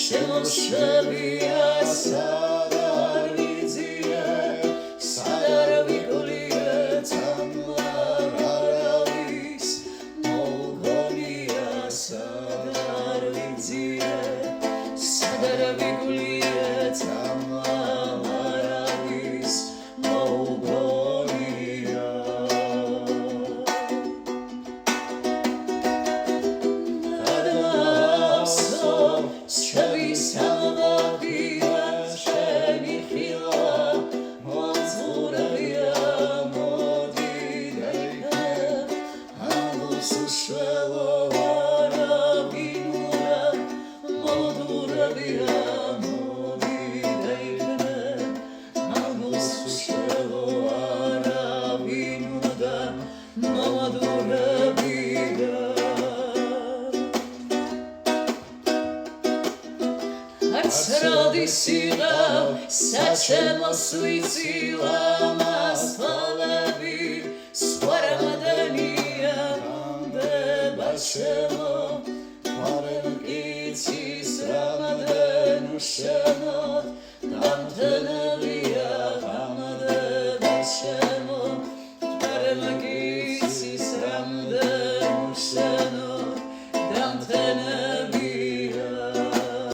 შემოსევია სადარვიძიე სადარვიგულიე თამარავის მოგონია სადარვიძიე სადარვიგულიე თამარავის მოგონია შევის ამბავია შენი ხილა მოძღურებია მოდი დაიქე ამბავს უშველო არაბინურა მოდურებია მოდი დაიქე ამბავს უშველო არაბინურა მოდურებია როდის იღავ საჩემოს ვიცილა მასწავლები სხვა რამადანია მანდება შემო მარემ იცის რამადან უშენოთ